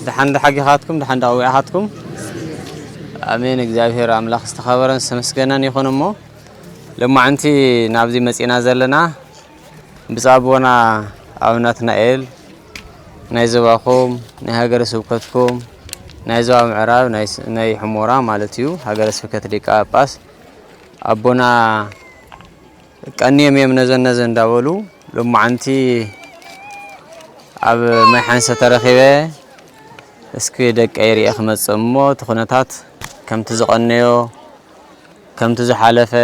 دحند حقيقاتكم دحند قوياتكم امين እግዚአብሔር አምላክ استخبرن سمسገነን ይሁንሞ لما انتي نابزي مصينا زلنا بصابونا አቡናትናኤል ናይዘባኹም ናይሃገረ ስብከትኩም ናይዘባ ምዕራብ ናይ ሕሞራ ማለት እዩ ሃገረ ስብከት ሊቀ ጳጳስ አቦና ቀኒየም የምነዘነዘ እንዳበሉ ለማዓንቲ ኣብ ማይ ሓንሰ ተረኺበ እስኪ ደቀይሪ እኽመጽሞ ተኹነታት ከምቲ ዝቐነዮ ከምቲ ዝሓለፈ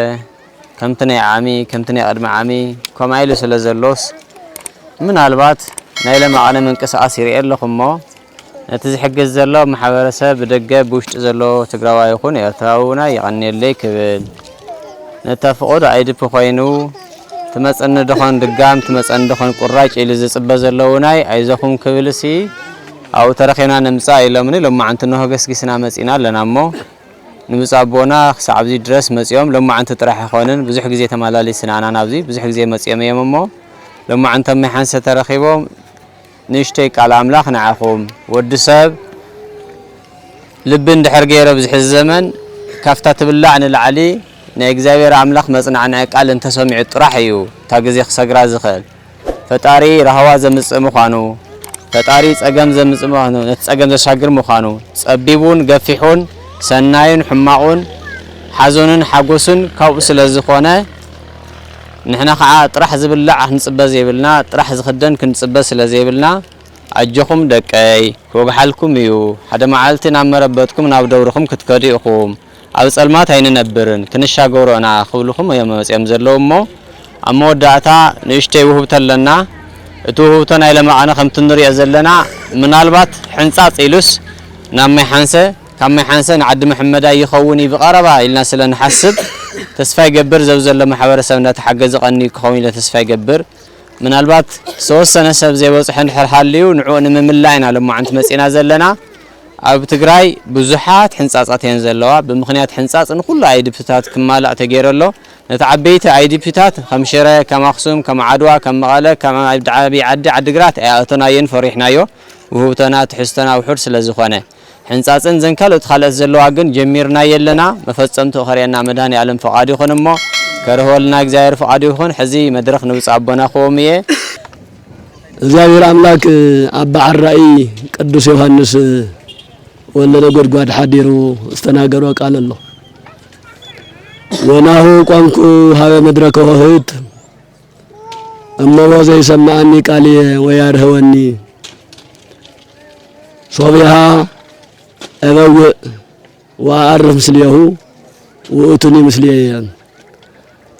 ከምቲ ናይ ዓሚ ከምቲ ናይ ቀድሚ ዓሚ ከማይሉ ስለ ዘሎስ ምናልባት ናይ ለማዓነ መንቀሳቀስ ይርአ ኣለኹሞ ነቲ ዝሕግዝ ዘሎ ማሕበረሰብ ብደገ ብውሽጢ ዘሎ ትግራዋይ ይኹን ኤርትራውና ይቐኒየለይ ክብል ነተፍቆድ አይድፕ ኮይኑ ትመጽነ ደኾን ድጋም ትመጽነ ደኾን ቁራጭ ኢሉ ዝጽበ ዘለውናይ አይዘኹም ክብልሲ አው ተረኺና ነምጻ ኢሎምኒ ለማዓንቲ ነው ገስጊስና መጺና ለናሞ ንምጻቦና ሳዕብዚ ድረስ መጺዮም ለማዓንቲ ጥራሕ ይኾንን ብዙሕ ግዜ ተማላሊስና አና ናብዚ ብዙሕ ግዜ መጺዮም የምሞ ለማዓንተ ማይሓንሰ ተረኺቦም ንሽተይ ቃል አምላኽ ንዓኹም ወዲ ሰብ ልብ እንድሕር ገይረ ብዙሕ ዘመን ካፍታ ትብላዕ ንላዕሊ ናይ እግዚአብሔር አምላኽ መጽናዕና ቃል እንተሰሚዑ ጥራሕ እዩ ታግዜ ክሰግራ ዝኽእል ፈጣሪ ረሃዋ ዘምጽእ ምዃኑ ፈጣሪ ጸገም ዘምጽእ ምዃኑ ነጸገም ዘሻግር ምዃኑ ጸቢቡን ገፊሑን ሰናይን ሕማቁን ሓዘንን ሓጎስን ካብኡ ስለ ዝኾነ ንሕና ከዓ ጥራሕ ዝብላዕ ክንጽበ ዘይብልና ጥራሕ ዝኽደን ክንጽበ ስለ ዘይብልና ኣጀኹም ደቀይ ክወግሓልኩም እዩ ሓደ መዓልቲ ናብ መረበትኩም ናብ ደውርኹም ክትከዱ ኢኹም ኣብ ጸልማት ኣይንነብርን ክንሻገሮና ክብልኹም የመጽኦም ዘለውሞ ኣብ መወዳእታ ንእሽተይ ውህብተ ኣለና እቲ ውህብቶ ናይ ለማዓነ ከምቲ ንሪኦ ዘለና ምናልባት ሕንጻጽ ኢሉስ ናብ ማይ ሓንሰ ካብ ማይ ሓንሰ ንዓዲ መሐመዳ ይኸውን ብቐረባ ኢልና ስለ ንሓስብ ተስፋ ይገብር ዘብዘሎ ማሕበረሰብ እንዳተሓገዘ ቀኒ ክኸውን ኢለ ተስፋ ይገብር ምናልባት ሰወሰነ ሰብ ዘይበጽሕ እንድሕር ሃልዩ ንዑ ንምምላይና ለማዓንቲ መጺና ዘለና ኣብ ትግራይ ብዙሓት ሕንጻጻት እየን ዘለዋ ብምኽንያት ሕንጻጽ ንኹሉ አይዲፒታት ክማላእ ተገይረሎ ነቲ ዓበይቲ አይዲፒታት ከም ሽረ ከም ኣኽሱም ከም ዓድዋ ከም መቐለ ከም ዓቢ ዓዲ ዓዲግራት ኣያእቶናየን ፈሪሕናዮ ውህብተና ትሕዝቶና ውሑድ ስለ ዝኾነ ሕንጻጽን ዘንካልኦት ካልኦት ዘለዋ ግን ጀሚርና የለና መፈጸምቱ ኸርየና መድሃኒ ዓለም ፈቃዱ ይኹን እሞ ከርህወልና እግዚአብሔር ፈቃዱ ይኹን ሕዚ መድረኽ ንውፅእ ኣቦና ኸዎም እየ እግዚአብሔር አምላክ አባ ዓራኢ ቅዱስ ዮሐንስ ወለደ ጎድጓድ ሓዲሩ استناገሩ ቃል ኣሎ ወናሁ ቋንኩ ሃበ መድረከ ሆህት እመዎ ዘይሰማዕኒ ቃልየ ወያርህወኒ ሶቢሃ أبوء وأعرف مسليه وأتني مسليه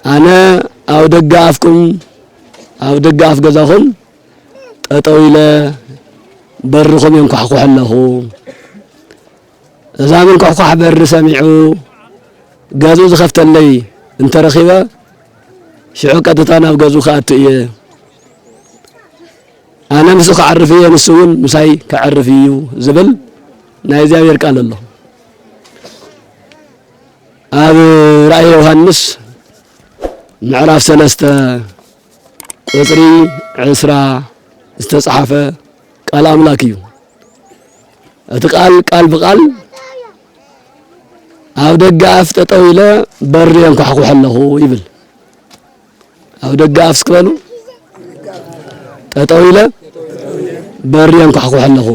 أنا أو دقافكم أو دقاف جزاهم طويلة برخم ينكحكوا حله زمان كحكوا بر سمعوا جازو زخفت لي انت رخيبة شعوك أتتانا وجازو خاتئية أنا مسوق عرفيه مسون مساي كعرفيه زبل ናይ እግዚአብሔር ቃል ኣሎ ኣብ ራእየ ዮሐንስ ምዕራፍ 3 ቁጥሪ 10 ዝተጻሕፈ ቃል አምላክ እዩ እቲ ቃል ብቃል ኣብ ደገ ኣፍ ጠጠው ኢለ በሪ እንኳሕኩሕ ኣለኹ ይብል ኣብ ደገ ኣፍ ስክበሉ ጠጠው ኢለ በሪ እንኳሕኩሕ ኣለኹ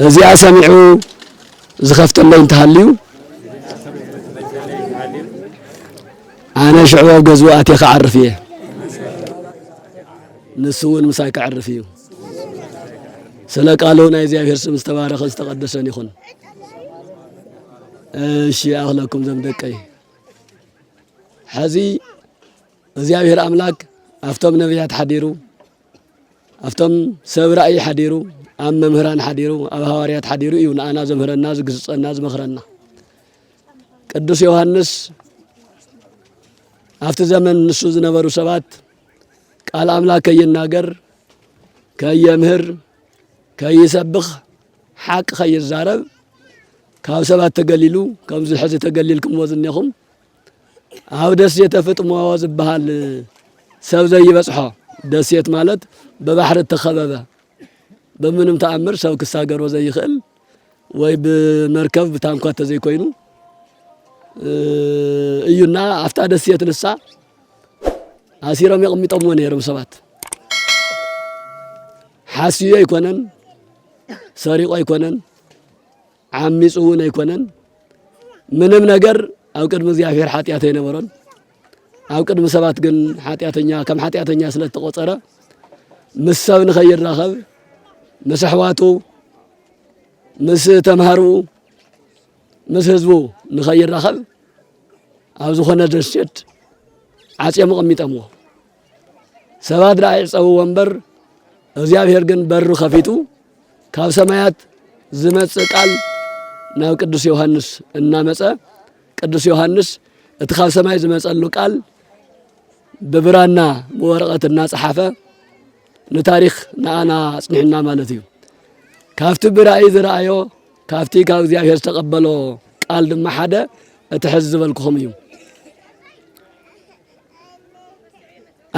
እዚኣ ሰሚዑ ዝኸፍተለይ እንተሃልዩ ኣነ ሽዑ ኣብ ገዝኡ ኣትየ ክዓርፍ እየ ንሱ እውን ምሳይ ክዓርፍ እዩ ስለ ቃሉ ናይ እግዚአብሔር ስም ዝተባረኸ ዝተቀደሰን ይኹን እሺ ኣኽለኩም ዘምደቀይ ሕዚ እግዚአብሔር አምላክ ኣፍቶም ነቢያት ሓዲሩ ኣፍቶም ሰብ ራእይ ሓዲሩ أم مهران حديرو أب هواريات حديرو يون أنا زمهر الناس قصص الناس مخرنا قدوس يوحنس أفت زمن نسوز نبرو سبات قال أملاك يناجر كي يمهر كي يسبخ حق خي الزارب كاو سبات تقليلو كاو زل حزي تقليلكم وزنيهم هاو دسية فت موازب بهال سو زي بصحة دسية مالت ببحر التخببة بمنم تأمر سو كساجر وزي خل ወይ بمركب بتانكوات زي كوينو እዩና አፍታ ደስ የተነሳ አሲሮም ይቀምጠሙ ነይሮም ሰባት ሓሲዮ ይኮነን ሰሪቆ ይኮነን ዓሚጹውን ይኮነን ምንም ነገር ኣብ ቅድሚ እግዚአብሔር ኃጢአት አይነበረን ኣብ ቅድሚ ሰባት ግን ኃጢአተኛ ከም ኃጢአተኛ ስለተቆጸረ ምሰብ ንኸይራኸብ ምስ ሕዋቱ ምስ ተምሃሩ ምስ ህዝቡ ንኸይራኸብ ኣብ ዝኾነ ደርሸት ዓጽየሙ ቀሚጠምዎ ሰባት ራእይ ጸው ወንበር እግዚአብሔር ግን በሩ ከፊቱ ካብ ሰማያት ዝመጽእ ቃል ናብ ቅዱስ ዮሐንስ እናመጸ ቅዱስ ዮሐንስ እቲ ካብ ሰማይ ዝመጸሉ ቃል በብራና ወረቀት እናጽሐፈ ንታሪኽ ንኣና ጽኒሕና ማለት እዩ ካብቲ ብራእይ ዝረአዮ ካብቲ ካብ እግዚአብሔር ተቀበሎ ቃል ድማ ሓደ እትሕዝበልኩም እዩ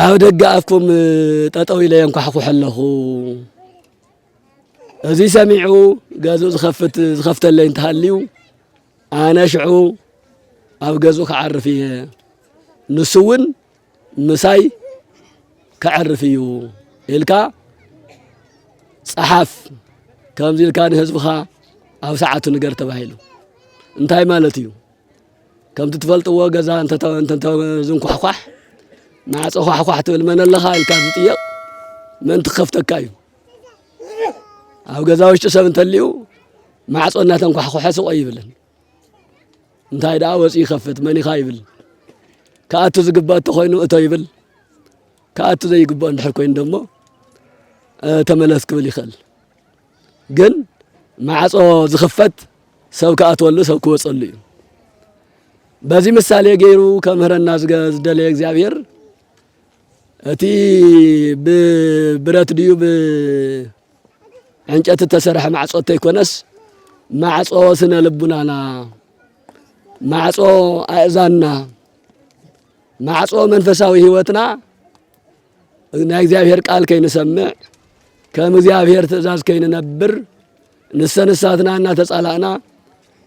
ኣብ ደጋ ኣፍኩም ጠጠው ኢለ እንኳሕኩሕ ኣለኹ እዚ ሰሚዑ ገዙ ዝኸፍተለይ እንተሃልዩ ኣነ ሽዑ ኣብ ገዙ ክዓርፍ እየ ንሱ እውን ምሳይ ክዓርፍ እዩ ኢልካ ፀሓፍ ከምዚ ኢልካ ንህዝብኻ ኣብ ሰዓቱ ንገር ተባሂሉ እንታይ ማለት እዩ ከምቲ ትፈልጥዎ ገዛ እንተ ዝንኳሕኳሕ ማዕጾ ኳሕኳሕ ትብል መን ኣለኻ ኢልካ ዝጥየቕ መን ትኸፍተካ እዩ ኣብ ገዛ ውሽጢ ሰብ እንተልዩ ማዕጾ እናተንኳሕኳሐ ስቆይ ይብልን እንታይ ደኣ ወፂ ይኸፍት መን ኢኻ ይብል ከኣቱ ዝግባእ እንተኾይኑ እቶ ይብል ከኣቱ ዘይግባእ እንድሕር ኮይኑ ደሞ ተመለስ ክብል ይኽእል ግን ማዕጾ ዝኽፈት ሰብ ከኣትወሉ ሰብ ክወጸሉ እዩ በዚ ምሳሌ ገይሩ ከምህረና ዝደለየ እግዚአብሔር እቲ ብብረት ድዩ ብዕንጨት ተሰርሐ ማዕጾ ተይኮነስ ማዕጾ ስነ ልቡናና ማዕጾ ኣእዛንና ማዕጾ መንፈሳዊ ህይወትና ናይ እግዚአብሔር ቃል ከይንሰምዕ ከም እግዚአብሔር ትእዛዝ ከይንነብር ንሰንሳትና እናተጻላእና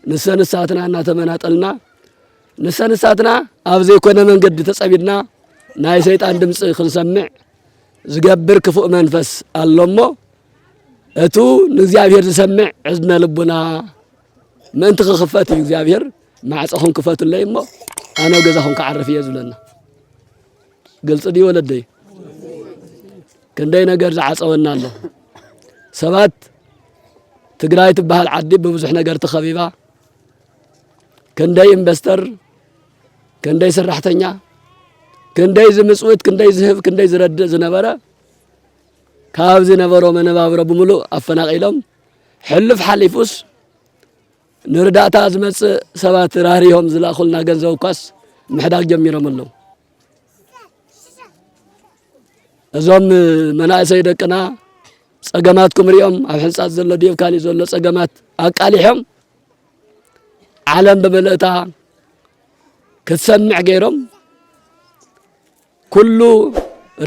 ንሰንሳትና እናተመናጠልና ንሰንሳትና ኣብ ዘይኮነ መንገዲ ተጸቢድና ናይ ሰይጣን ድምጽ ክንሰምዕ ዝገብር ክፉእ መንፈስ ኣሎሞ እቱ ንእግዚአብሔር ዝሰምዕ ዕዝነ ልቡና ምእንቲ ክኽፈት እዩ እግዚአብሔር ማዕጾኹም ክፈቱለይ እሞ ኣነ ገዛኹም ክዓርፍ እየ ዝብለና ግልጽ ድዩ ወለደይ ክንደይ ነገር ዝዓጸወና ኣሎ ሰባት ትግራይ ትበሃል ዓዲ ብብዙሕ ነገር ተኸቢባ ክንደይ ኢንቨስተር ክንደይ ሰራሕተኛ ክንደይ ዝምጽውት ክንደይ ዝህብ ክንደይ ዝረድእ ዝነበረ ካብ ዝነበሮ መነባብሮ ብምሉእ ኣፈናቂሎም ሕልፍ ሓሊፉስ ንርዳእታ ዝመጽእ ሰባት ራህሪሆም ዝላኹልና ገንዘብ እኳስ ምሕዳግ ጀሚሮም ኣለዉ እዞም መናእሰይ ደቅና ጸገማትኩም ሪኦም ኣብ ሕንጻት ዘሎ ድየብ ካሊእ ዘሎ ጸገማት ኣቃሊሖም ዓለም በመልእታ ክትሰምዕ ገይሮም ኩሉ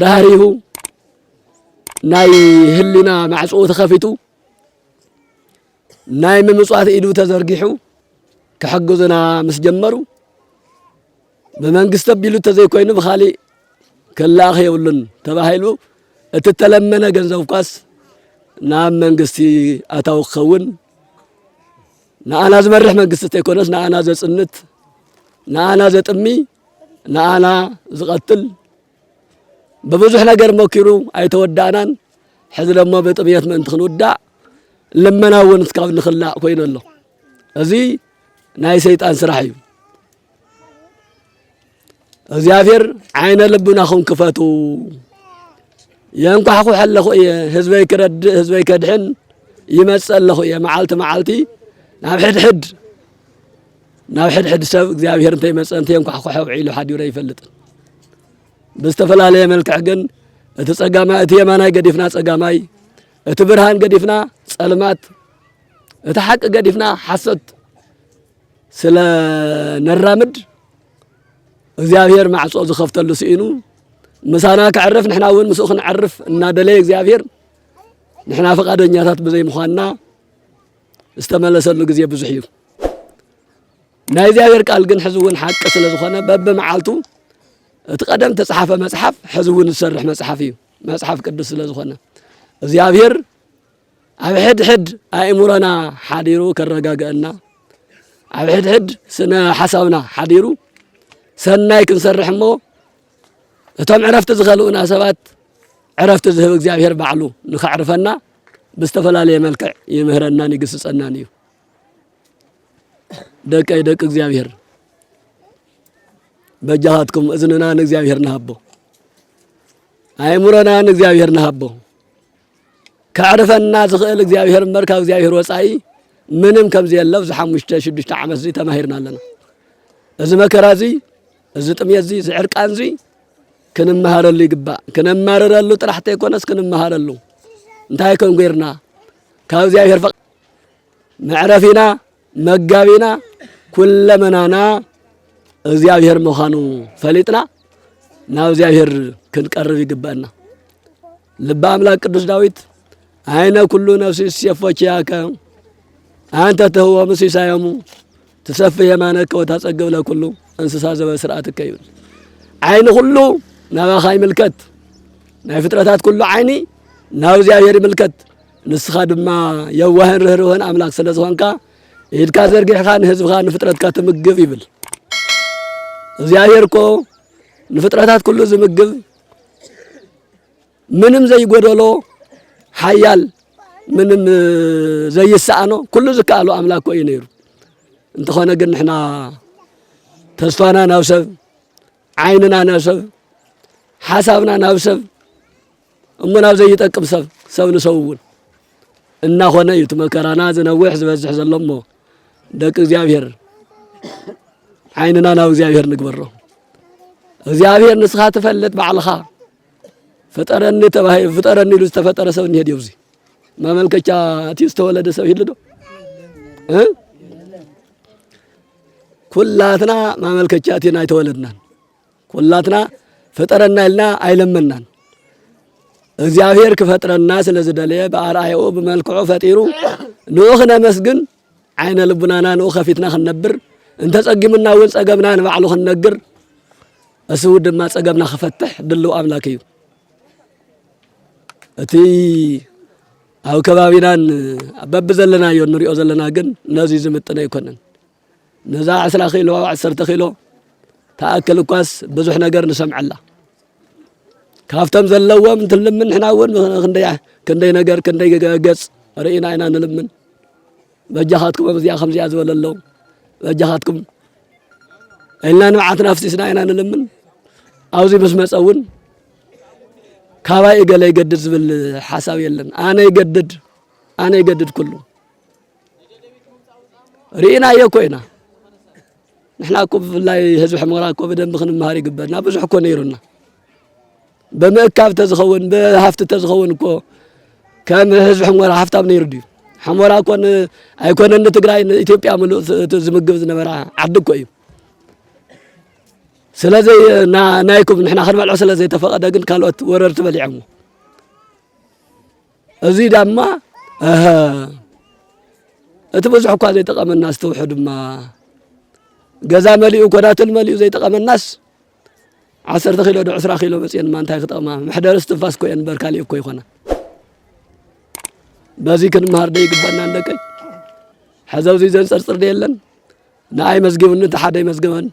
ራህሪሁ ናይ ህሊና ማዕጽኡ ተኸፊቱ ናይ ምምጽዋት ኢዱ ተዘርጊሑ ክሕግዙና ምስ ጀመሩ ብመንግስቲ ኣቢሉ ተዘይኮይኑ ብኻሊእ ክላኽ የብሉን ተባሂሉ እቲ ተለመነ ገንዘብ ኳስ ናብ መንግስቲ ኣታው ክኸውን ንኣና ዝመርሕ መንግስቲ ተይኮነስ ንኣና ዘጽንት ንኣና ዘጥሚ ንኣና ዝቐትል በብዙሕ ነገር ሞኪሩ ኣይተወዳእናን ሕዚ ደሞ ብጥምየት ምእንቲ ክንውዳእ ልመና እውን እስካብ ንኽላእ ኮይኑ ኣሎ እዚ ናይ ሰይጣን ስራሕ እዩ እግዚአብሔር ዓይነ ልቡናኹም ክፈቱ የንኳሕኩሕ ኣለኹ እየ ህዝበይ ክረድእ ህዝበይ ከድሕን ይመጽእ ኣለኹ እየ መዓልቲ መዓልቲ ናብ ሕድሕድ ሰብ እግዚአብሔር እንተይመጽእ እንተየንኳሕኩሕ ውዒሉ ሓዲሩ ይፈልጥ ብዝተፈላለየ መልክዕ ግን እቲ ጸጋማይ እቲ የማናይ ገዲፍና ጸጋማይ እቲ ብርሃን ገዲፍና ጸልማት እቲ ሓቂ ገዲፍና ሓሰት ስለ ነራምድ እግዚአብሔር ማዕጾ ዝኸፍተሉ ሲኢኑ ምሳና ክዕርፍ ንሕና እውን ምስኡ ክንዕርፍ እናደለየ እግዚአብሔር نحنا فقادنياتات بزي مخانا استملسلو غزي بزح يو ናይ እግዚአብሔር ቃል ግን ሕዝውን ሓቅ ስለ ዝኾነ በበመዓልቱ እትቀደም ተጻሐፈ መጽሐፍ ሕዝውን ዝሰርሕ መጽሐፍ እዩ መጽሐፍ ቅዱስ ስለ ዝኾነ እግዚአብሔር ኣብ ሕድ ኣእምሮና ሓዲሩ ከረጋገአና ኣብ ሕድ ስነ ሓሳብና ሓዲሩ ሰናይ ክንሰርሕ እሞ እቶም ዕረፍቲ ዝኸልኡና ሰባት ዕረፍቲ ዝህብ እግዚአብሔር ባዕሉ ንኸዕርፈና ብዝተፈላለየ መልክዕ ይምህረናን ይግስጸናን እዩ ደቀ እግዚአብሔር በጃሃትኩም እዝንና እግዚአብሔር ነሃቦ አይሙረና እግዚአብሔር ነሃቦ ከዕርፈና ዝኽእል እግዚአብሔር መርካ እግዚአብሔር ወጻኢ ምንም ከምዚ የለው ዝ5 6 ዓመት እዚ ተማሂርና ኣለና እዚ መከራ እዚ እዚ ጥምየት እዚ ዕርቃን እዚ ክንመሃረሉ ይግባእ ክንመሃረሉ ጥራሕተ ይኮነስ ክንመሃረሉ እንታይ ከም ገይርና ካብ እግዚአብሔር መዕረፊና መጋቢና ኩለመናና እግዚአብሔር መኻኑ ፈሊጥና ናብ እግዚአብሔር ክንቀርብ ይግባና ልበ አምላክ ቅዱስ ዳዊት አይነ ኩሉ ነፍሲ ሲፈችያከ አንተ ተህወ ምሲሳየሙ ተሰፍየ የማነከ ወታጸግብ ለኩሉ እንስሳ ዘበስርዓትከ ይብል አይነ ሁሉ ናባኻ ይምልከት ናይ ፍጥረታት ኩሉ አይኒ ናብ እግዚአብሔር ይምልከት ንስኻ ድማ የዋህን ርህሩህን አምላክ ስለ ዝኾንካ ይድካ ዘርጊሕኻ ንህዝብኻ ንፍጥረትካ ትምግብ ይብል እግዚአብሔር እኮ ንፍጥረታት ኩሉ ዝምግብ ምንም ዘይጎደሎ ሓያል ምንም ዘይሳአኖ ኩሉ ዝከኣሉ አምላክ እኮ እዩ ነይሩ እንተኾነ ግን ንሕና ተስፋና ናብ ሰብ ዓይንና ናብ ሰብ ሓሳብና ናብ ሰብ እሞ ናብ ዘይጠቅም ሰብ ንሰውን እናኾነ እዩ መከራና ዝነውሕ ዝበዝሕ ዘሎሞ ደቂ እግዚአብሔር ዓይንና ናብ እግዚአብሔር ንግበሮ እግዚአብሔር ንስኻ ተፈልጥ ባዕልኻ ፈጠረኒ ተባሂ ፈጠረኒ ኢሉ ዝተፈጠረ ሰብ እንሄድ ይውዚ ማመልከቻ እቲ ዝተወለደ ሰብ ይልዶ ኩላትና ማመልከቻ እቲና አይተወለድናን ኩላትና ፈጠረና ኢልና አይለመናን እግዚአብሔር ክፈጥረና ስለዝደለየ በአርአያው በመልክዑ ፈጢሩ ንኡኽነ መስግን አይነ ልቡናና ንኡ ከፊትና ክንነብር እንተ ጸጊምና ወን ጸገምና ንባዕሉ ክንነግር እሱ ድማ ጸገምና ክፈትሕ ድልው አምላክ እዩ እቲ ኣብ ከባቢናን በብ ዘለናዮ ንሪኦ ዘለና ግን ነዚ ዝምጥነ ይኮነን ነዛ 10 ኪሎ 10 ኪሎ ተኣክል ኳስ ብዙሕ ነገር ንሰምዓላ ካፍተም ዘለዎም ትልምን ንሕና እውን ክንደይ ነገር ክንደይ ገጽ ርኢና ኢና ንልምን በጃኻትኩም ኣብዚያ ከምዚያ ዝበለሎ በጃኻትኩም ኢልና ንባዓትና ፍሲስና ኢና ንልምን ኣብዚ ምስ መፀውን ካባይ ገለ ይገድድ ዝብል ሓሳብ የለን ኣነ ይገድድ ኩሉ ርኢና የኮይና ንሕና እኮ ብፍላይ ህዝቢ ሕምራ እኮ በደንብ ክንመሃር ይግበና ብዙሕ እኮ ነይሩና በመእካብ ተዝኸውን በሃፍቲ ተዝኸውን እኮ ከም ህዝቢ ሕምራ ሃፍታም ነይሩ ድዩ حمورا كون أيكون أن تجري إثيوبيا ملو زمجب زنبرة عدك كوي سلازي نايكم نحن خرب العسل زي تفقد أجن كالوت وررت بليعمو أزيد أما أتبوز حكوا زي تقام الناس توحد ما جزا مليء وكرات المليء زي تقام الناس 10 كيلو 10 كيلو بس ين ما انتهي خطأ ما محدر استنفاس كوين بركالي كوي خنا بازيكن مهاردي يقبلنا عندك حزو زي زين صرصر ديلن ناي مزقون تحدى مزقون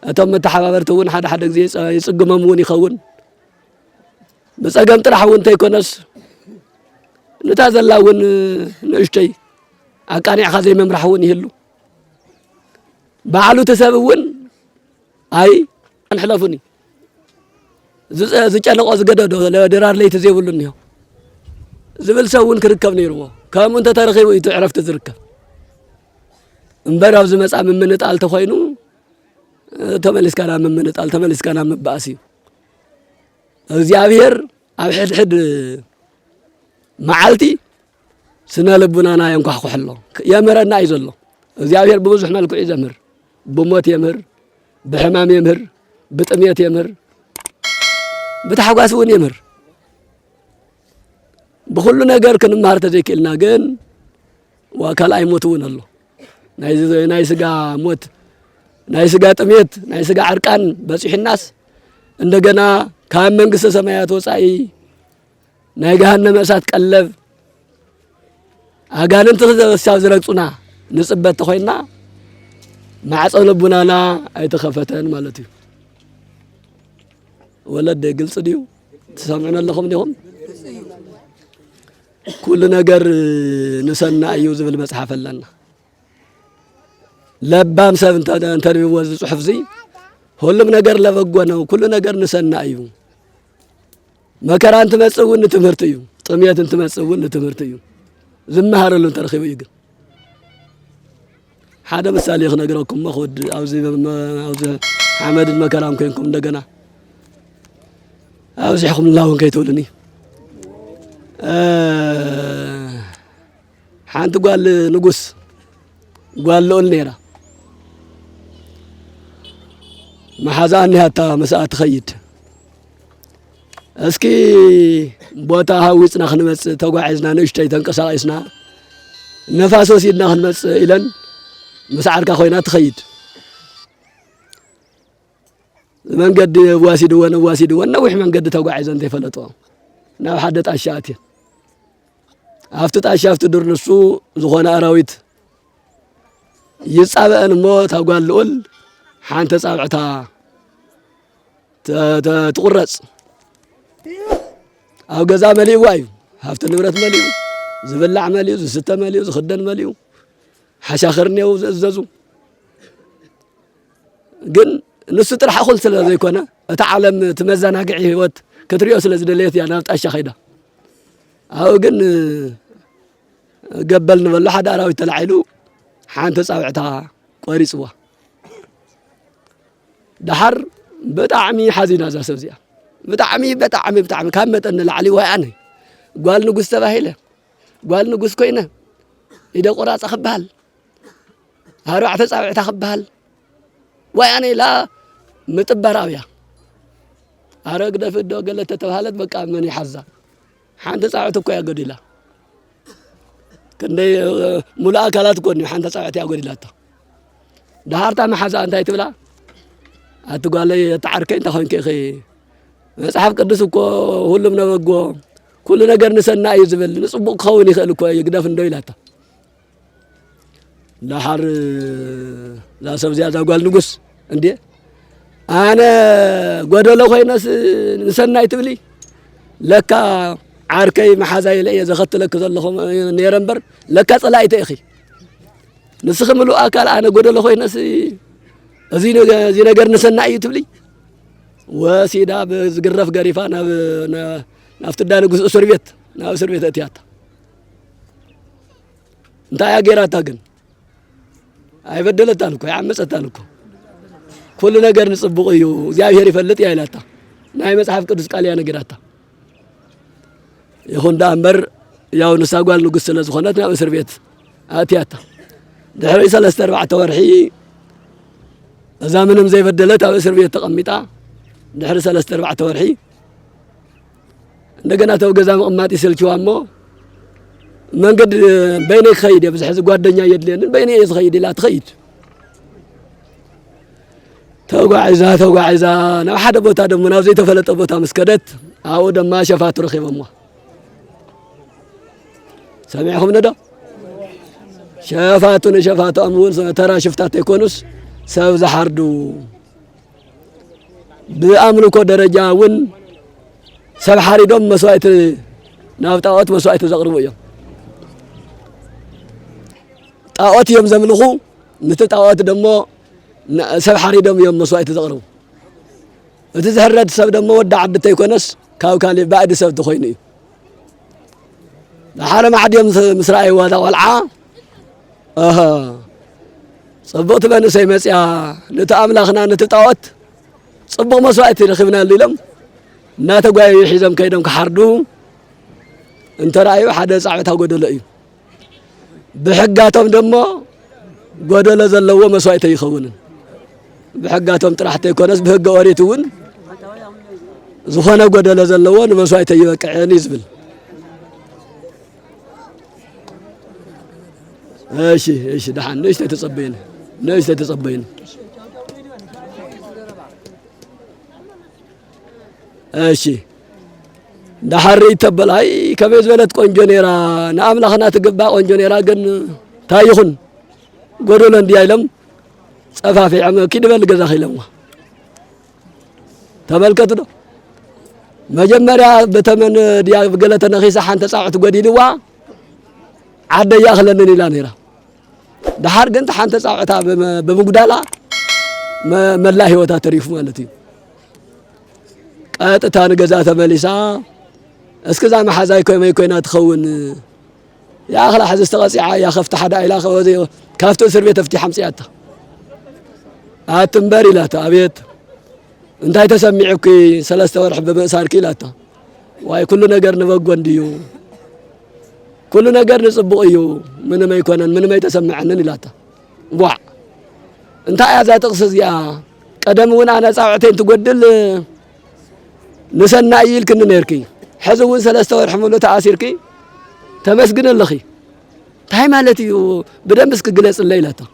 اتم تحبابرتون حدا زي يصقممون يخون بس اقام طرحون تيكونس نتازلاون نشتي اقاني خازي ممرحون يهلو بعلو تسبون اي انحلفوني زጨነቆ ዝገደዶ ለድራር ላይ ተዘይብሉን ይው ዝብል ሰውን ክርከብ ነይርዎ ከም እንተ ተረኺቡ እዩ ዕረፍት ዝርከብ እምበራው ዝመጻ ምምንጣል ተኾይኑ ተመልስካና ምምንጣል ተመልስካና መባእሲ እግዚአብሔር ኣብ ሕድ መዓልቲ ስነ ልቡናና የንኳሕኩሕሎ የምህረና እዩ ዘሎ እግዚአብሔር ብብዙሕ መልክዑ ይዘምር ብሞት የምህር ብሕማም የምህር بتأمية يمر بتحقاس ون يمر بكل نجار كن مهارة ذيك إلنا جن وكلا يموتون الله نايسجا موت نايسجا تميت نايسجا عركان بس الناس عندنا كان من قصة سمايات وصاي نايجهنا مسات كلف أجان أنت تساوي زرقتنا نسبة تخينا مع صلبنا نا أيتخفتن مالتي ولد قل صديو تسمعنا لكم ديهم كل نجار نسنا أيوز بالمسحة فلنا لبام سبنت أنت بيوز صحف زي هولم نجار لفقونا وكل نجار نسنا أيو ما كران تمسون تمرتيو طميات تمسون تمرتيو زمهر اللي ترخيو يقل هذا مثال يخنا نقراكم ما خد أوزي حمد المكرام كينكم دقنا أوزيحكم الله وكيتولني حانت قال نقص قال له النيرة ما حزاني حتى مساء تخيد اسكي بوتا هاويصنا خنمص تጓعزنا نشتي تنقساقسنا نفاسو سيدنا خنمص إلن مسعركا خوينا تخيد من قد واسيد وانا وح من قد تጓعزن تفلطو ناو حدت اشاتي አፍጥጣ ሻፍት ዱር ንሱ ዝኾነ አራዊት ይጻበን ሞ ታጓልኡል ሓንተ ጻብዕታ ተቁረጽ አው ገዛ መሊኡ አዩ ሃፍተ ንብረት መሊኡ ዝብላዕ መሊኡ ዝስተ መሊኡ ዝኽደን መሊኡ ሓሻኽርኔው ዘዘዙ ግን ንሱ ጥራሕ እኹል ስለ ዘይኮነ እቲ ዓለም ትመዘናግዒ ህይወት ክትሪኦ ስለ ዝደለየት ያ ናብ ጣሻ ኸይዳ አው ግን قبل نبل حد أراوي تلعيلو حان تصابعتها قريصوا دحر بتعمي حزينة زا سبزيا بتعمي كامت أن العلي ويعني قال نقص تباهيله قال نقص كوينه إذا قراص أخبال هروع تصابعتها خبال ويعني لا متبراويا أرق دفدو قالت تتبهالت بقى من يحزا حان تصابعتك يا قديلا كندي ملا أكلات كوني حنت صعبت يا قولي لاتا دهارتا محزا أنت يتبلا أتقول لي تعرك أنت خون كي صاحب قدس كو هلم نبغو كل نجار نسنا يزبل نصبق خوني خلكو يقدف ندوي لاتا دهار لا سبزي هذا قال نقص عندي أنا قدلو خيناس نسنا يتبلي لك عاركي محازاي لي زخت لك زلهم نيرنبر لك طلعت اخي نسخملو اكل انا غدل خوي ناس زي نجر نسنا يتبلي وسيدا بزغرف غريفا نافت دانغس اسر بيت اسر بيت اتياتا انت يا غيراتا كن اي بدلتالكو يا عمصتالكو كل نجر نصبقيو እግዚአብሔር ይፈልጥ ያይላታ ናይ መጽሐፍ ቅዱስ ቃል ያ ነገራታ يخون دامبر ياو نساقوال نقص لنا زخونتنا وإسر بيت آتياتا دحري سلسة 4 ورحي زامنهم زي بدلت أو إسر بيت تقميتا دحري سلسة 4 ورحي عندنا توقع زام أماتي سلتوا أمو من قد بيني خيد يبز حزق وادنيا يدلين بيني يزخيد لا تخيد توقع عزا نو حدا بوتا دم مناوزي تفلت بوتا مسكدت أو دم ما شفات رخيب أمو سامعهم ندى شفات أمول ترى شفتات يكونس ساو زحردو بأملكو درجاون سب حريدهم مسوائت نافتاوت مسوائت زغربو يوم تاوت يوم زملخو نتتاوت دمو سب حريدهم يوم مسوائت زغربو وتزهرد سب دمو ودع عدتا يكونس كاو كان بعد سب تخويني حرم عاد يوم مسرائي وهذا والعا صبغت بأن سيمس يا نتأملخنا نتتاوت صبغ مسوائت رخبنا الليلم ناتقوا يحزم كيدم كحردو انت رأيو حدا صعبتها قدل ايو بحقاتهم دمو قدل زلوا مسوائت يخونن بحقاتهم طرحت يكونس بحق وريتون زخنا قدل زلوا مسوائت يوقعن يزبل እሺ ደሃን ነሽ ተጸበይን እሺ دحري تبلاي كبيز بلد قنجونيرا نعملخنا تقبع قنجونيرا قن تايخن قولون دي ايلم صفافي عمو كي دبل قزاخي لما تملكت دو مجمريا بتمن دي قلت نخيسة حان تساعت قدي دوا عدا ياخلنن الى نيرا دحر قنت حان تساعتها بمقدالا ملا هيوتا تريف مالتي قاطتان قزات مليسا اسكزا ما حزاي كوي ما يكوينا تخون يا اخلا حز استغصيعه يا خفت حدا الى خوزي كافتو اسر بيت افتي حمصياته اتنبري لاتا ابيت انتي تسمعكي ثلاثه ورح بمساركي لاتا واي كل ነገር نبغو انديو كل ነገር نصبقيو من ما يكونن من ما يتسمعنن لاتا وا انت يا ذا تقصز يا قدم وانا انا صاعتين تقدل نسنا يلكن نيركي حزون ثلاثه ورح مولو تاثيركي تمسجن لخي تاي مالتي بدمسك جلس الليلته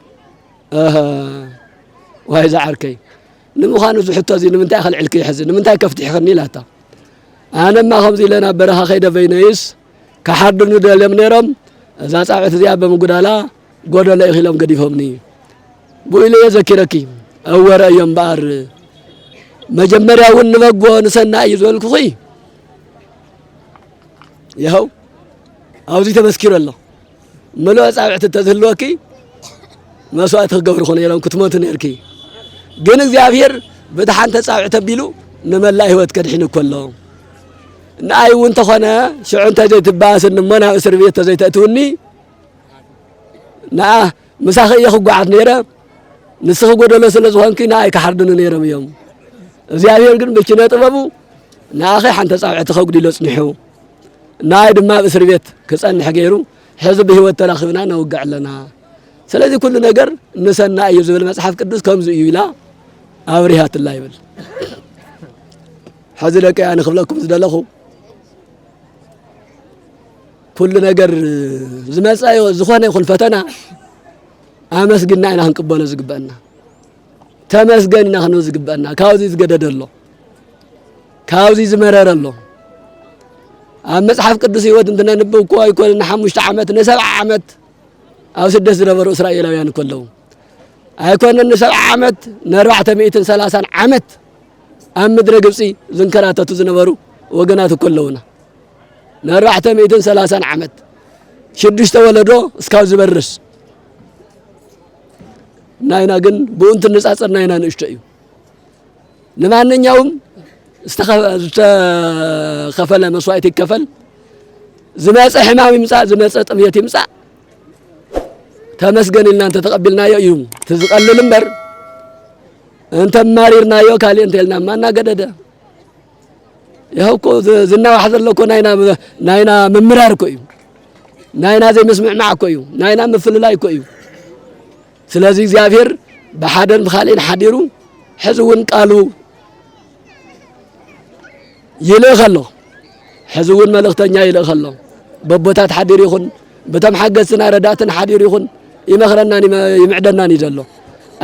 وهي زعركي نمخانو حتى زين من تاخل علكي حزن من تاي كفتي خني لاتا انا ما خمزي لنا برها خيده بينيس كحد ندلم نيرم اذا صاعت زيا بمغدالا غدل يخلم قديفمني بويلي يذكركي اور يوم بار مجمريا ونبغو نسنا يزولكوي يهو اوزي تمسكير الله ملو صاعت تزلوكي مسوات غبر خون يلام كتموت نيركي ግን እግዚአብሔር በተሐንተ ጻዕተ ቢሉ ነመላ ህይወት ከድሕን ኮሎ ናይ ወንተ ኾነ ሽዑንተ ዘይትባስን መና እስር ቤት ዘይተእትውኒ ና መሳኺ ይኽጓዓት ነይረ ንስኽ ጎደሎ ስለ ዝኾንኪ ናይ ከሐርድን ነይረም እዮም እግዚአብሔር ግን በኪነ ጥበቡ ናኺ ሓንተ ጻዕተ ኸጉዲሎ ጽኒሑ ናይ ድማ እስር ቤት ከጸንሕ ገይሩ ሕዝብ ህይወት ተራኺብና ነውጋዕለና ስለዚህ ኩሉ ነገር ንሰና እዩ ዝብል መጽሐፍ ቅዱስ ከምዚ እዩ ኢላ አብሪሃት الله ይብል حزلك يعني خبلكم زدلخو كل ነገር ዝመጻዩ ዝኾነ ይኹን ፈተና አመስግና ኢና ክንቅበሎ ዝግበአና ተመስገንና ክኑ ዝግበአና ካውዚ ዝገደደሎ ካውዚ ዝመረረሎ ኣብ መጽሐፍ ቅዱስ ህይወት እንትነንብብ እኮ ኣይኮነ 5 ዓመት ነ7 ዓመት أو سدس زنبرو إسرائيليان كلهم أيكون النساء عمت نربعة 130 عمت أم مدري قبسي زنكرات زنبرو وجنات كلهنا نربعة 130 عمت شدش تولدو اسكاو زبرس ناينا جن بونت النساء صار ناينا نشتيو لما أن يوم خفل مسويت الكفل زماس حمامي مساء زماس طميتي مساء تمسجن لنا أنت تقبلنا يوم تزقل المبر أنت ماريرنا يو كالي أنت لنا ما نقدده يهوكو زنا واحد لكو ناينا ممراركو ناينا زي مسمع معكو ناينا مفل لايكو سلازي زيافير بحادن بخالين حديرو حزون قالوا يلخلو حزون ملختنيا يلخلو ببوتات حدير يخون بتم حقسنا رداتن حدير يخون يمخرنا يمعدنا نيزلو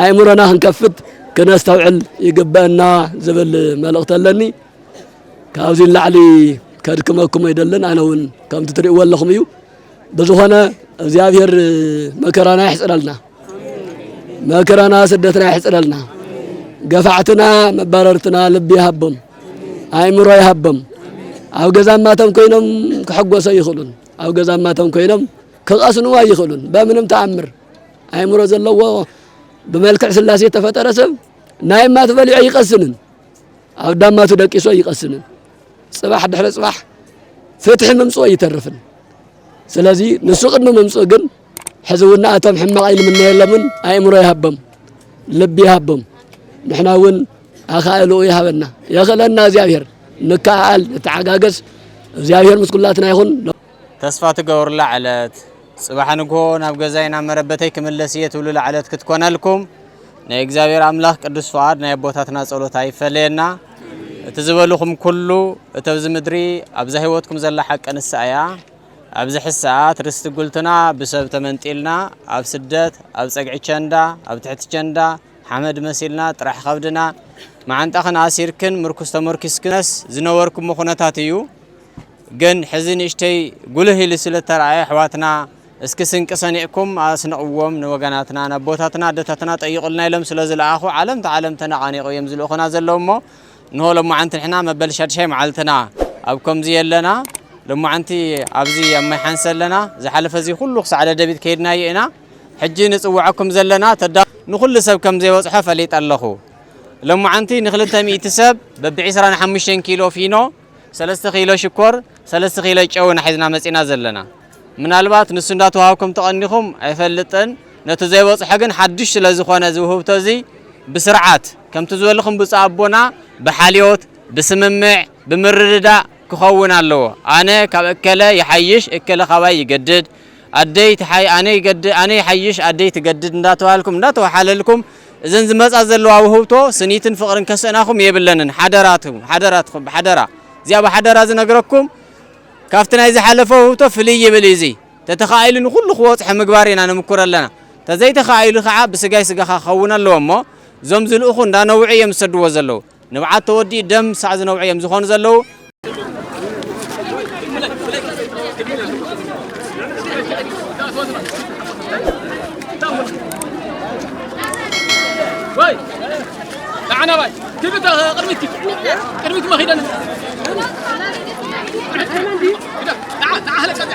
ايمرنا هنكفت كنستوعل يقبلنا زبل ملقتلني كاوزي اللعلي كركمكم يدلن انا ون كم تتري ولكم يو بزخنا እግዚአብሔር መከራና ይحصلنا መከራና ስደትና ይحصلنا ገፋዕትና መባረርትና ልብ ይሃበም አይምሮ ይሃበም አው ገዛማተም ኮይኖም ከሐጎሰ ይخሉን አው ገዛማተም ኮይኖም ከቃስኑዋ ይخሉን በምንም ተአምር አይምሮ ዘለው በመልክዕ ስላሴ ተፈጠረሰብ ናይማት በልዕ ይቀስንን አው ዳማቱ ደቂሶ ይቀስንን ጽባህ ድሕረ ጽባህ ፍትሕ መምጾ ይተርፍን ስለዚህ ንሱቅን መምጾ ግን ሕዝውና አቶም ሕማቅ ምን የለምን አይምሮ ይሃበም ልብ ይሃበም ንሕናውን አኻኢሉ ይሃበና የኸለና እግዚአብሔር ንካዓል ተዓጋገስ እግዚአብሔር ምስኩላትና ይኹን ተስፋ ትገብሩላ ዓለት ጽባህ ንጎ ናብ ገዛይና መረበተይ ክምለስየ ትብሉ ዓለት ክትኮነልኩም ናይ እግዚአብሔር አምላክ ቅዱስ ፈቃድ ናይ ቦታትና ጸሎት አይፈለየና እትዝበልኩም ኩሉ እተብዝ ምድሪ ኣብዛ ህይወትኩም ዘላ ሐቀ ንሳያ أبز حسات رست قلتنا بسبب تمنتيلنا أب سدت أب سقع چندا أب تحت چندا حمد مسيلنا طرح خبدنا ما عند أخنا أسيركن مركز تمركز كنس زنوركم مخونتاتيو جن حزين اشتي قوله لسلة ترعي حواتنا اسكسن كسانيكم أسنقوم نوجناتنا نبوتاتنا دتاتنا تأيقلنا لهم سلازل آخو علم تعلم تناقاني قيم زلوخنا زلومو نهو لما عند الحنا ما بلشت شيء معلتنا أبكم زي لنا لما عندي أبزي أما حنسل لنا زحلف زي كله خص على دبيت كيدنا ينا حجي نسوعكم زلنا تدا نخل سبكم زي وصحة فليت اللهو لما عندي نخلتها 100 سب ببعسرنا 5 كيلو فينو 3 كيلو شكر 3 كيلو جون حزنا مسينا زلنا من البات نسنداتو هاكم تقنيكم أيفلتن نتزي وصحة جن حدش لزخونا زوهو تزي بسرعات كم تزولكم بصابونا بحاليوت بسممع بمرردة كخونا له أنا كأكله يحيش أكله خواي يجدد أديت حي أنا يجدد أنا يحيش أديت جدد نداتو هالكم نداتو حللكم إذن زمز أزلوا وهوتو سنيتن فقرن كسناهم يبلنن حدراتهم حدرة زي أبو حدرة زنقركم كافتنا إذا حلفوا وهوتو فلي يبليزي تتخيلون كل خوات حمقبارين أنا مكر لنا تزاي تخيل خعاب بسجاي سجا خونا له أما زمزل أخون دا نوعية مسد وزلوا نبعت تودي دم ساعة نوعية مزخون زلوا واي تعنا واي تبي قرمتك ما خيدنا تعال لك هذا